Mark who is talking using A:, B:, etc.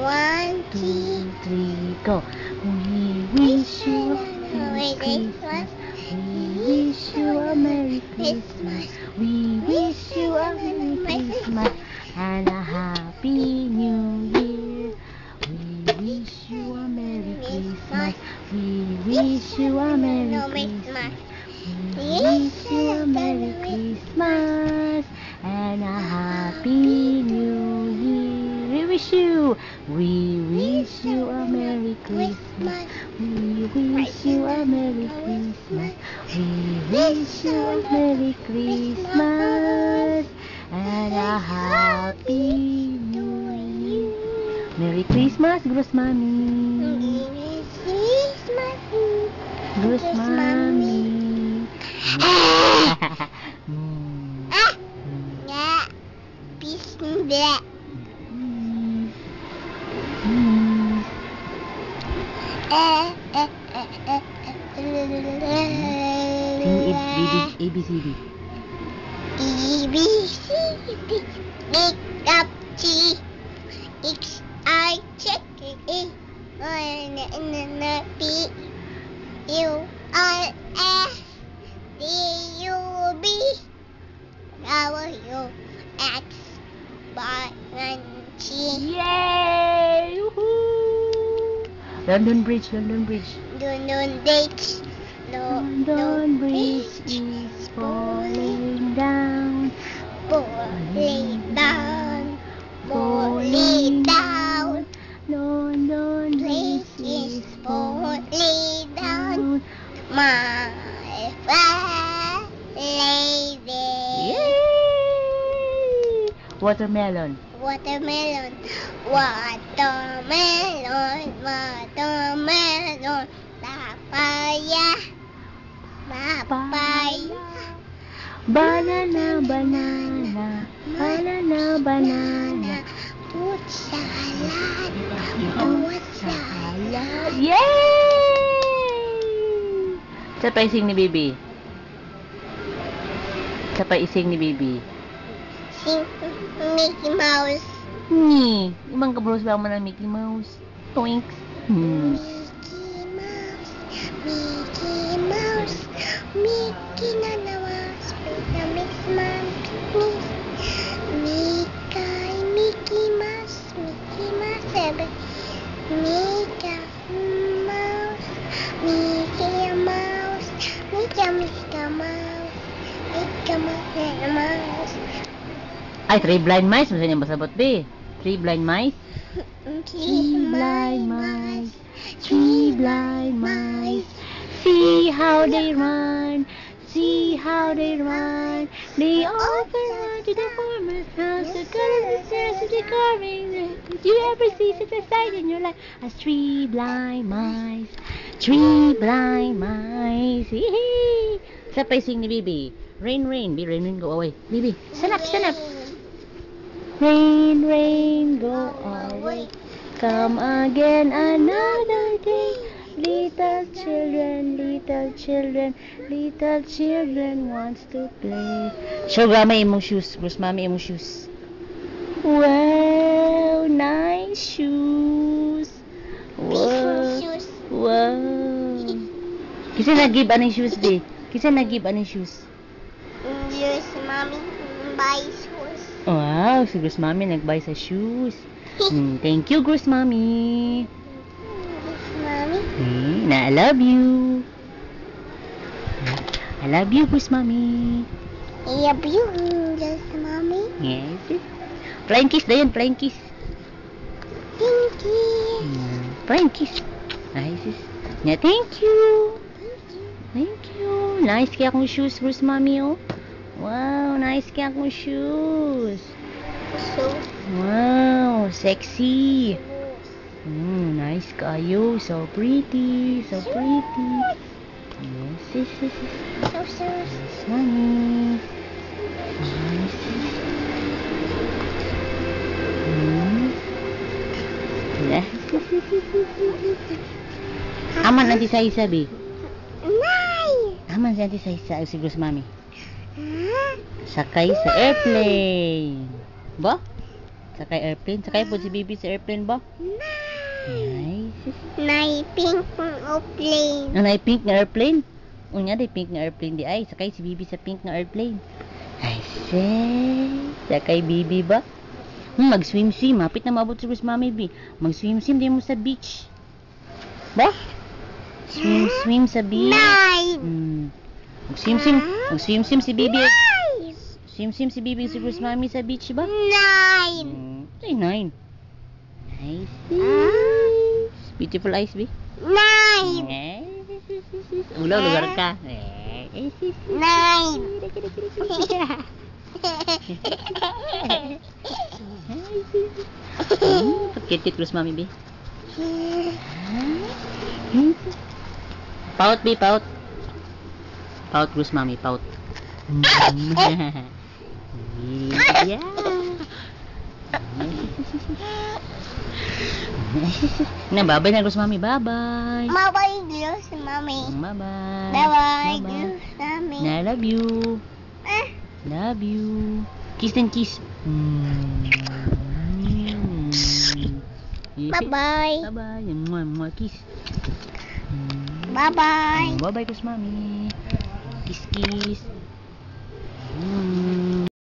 A: 1,
B: 2, 3, go. We wish you a Merry Christmas. We wish you a Merry Christmas. We wish you a Merry Christmas and a Happy New Year. We wish you a Merry Christmas. We wish you a Merry Christmas. We wish you a Merry Christmas and a Happy New Year. We wish you a Merry Christmas. We wish you a Merry Christmas. We wish you a Merry Christmas and a Happy New Year. Merry Christmas, Gross Mommy. Gross Mommy. ABCD.
A: ABCD. Make up T. X I check E. P U R S T U B W X Y and Z.
B: Yay! Woohoo! London Bridge.
A: London Bridge.
B: London Bridge is falling down.
A: Falling down. Falling down.
B: London
A: Bridge
B: Bridge
A: is falling down. My fair lady.
B: Yay! Watermelon.
A: Watermelon. Papaya.
B: Banana.
A: Fruit salad.
B: Yay! Sa pa ising ni Bibi.
A: Sing Mickey Mouse.
B: Ni, imang kabros ba mo ng Mickey Mouse? Toinks.
A: Mickey Mouse. Mickey na naman. Mickey Mouse. Mickey Mouse. Sabi. Mickey Mouse.
B: Ay, 3 blind mice. Masa niya masabot, be? 3 blind mice?
A: 3 blind mice.
B: See how they run. They all run to the farmer's house. To go to the stairs to the carving. Did you ever see such a sight in your life as 3 blind mice? 3 blind mice. Hee. Sa pa sing ni Bibi. Rain, go away. Bibi, stand up. Rain, go away. Come again another day. Little children wants to play. Show grandma imong shoes. Gross Mommy imong shoes. Wow, nice shoes. Wow. Kisa nag-give anong shoes, di?
A: Yes, Mommy buy shoes.
B: Wow, si Gross Mommy nag-buy sa shoes. Thank you, Gross Mommy.
A: Mommy.
B: I love you. Gross Mommy.
A: I love you, yes, Mommy.
B: Yes. Flying kiss na yan, flying kiss.
A: Thank you.
B: Flying kiss. Nice. Yeah, thank you. Nice kaya akong shoes, Gross Mommy, oh. Wow, nice kaya akong shoes. Wow, sexy. Nice kayo. So pretty. Yes. Mommy. Nice. Aman nanti sa isabi. Aman nanti sa isa si Gross Mommy. Sakay sa airplane. Ba? Sakay airplane. Sakay po si baby sa airplane ba?
A: Nay.
B: Nice.
A: Nay pink o plane.
B: Ano ay pink na airplane? Unya day pink na airplane di ay. Sakay si baby sa pink na airplane. Ay, sakay baby ba? Mag-swim-swim. Mapit na maabot si Mami B. Mag-swim-swim din mo sa beach. Ba? Swim-swim sa beach.
A: Nine.
B: Mag-swim-swim. Mag-swim-swim si baby.
A: Nine.
B: Swim-swim si baby si Mami sa beach ba?
A: Nine.
B: Ay, 9. Nice. Beautiful eyes, B.
A: Nine.
B: Ulaw, lugar ka.
A: Nine.
B: Pagkitit Cruz Mami, B. Pout, B, pout. Pout Cruz Mami, pout. Yeah. Na, bye-bye na Cruz Mami, bye-bye.
A: Mabay Diyos, Mami.
B: Bye-bye.
A: Bye-bye,
B: Bye-bye.
A: Diyos, Mami.
B: I love you.
A: Ah.
B: Love you. Kiss and kiss.
A: Bye-bye.
B: Bye-bye. Mwah, kiss.
A: Bye-bye.
B: Bye-bye, Cruz Mami. Kiss, kiss.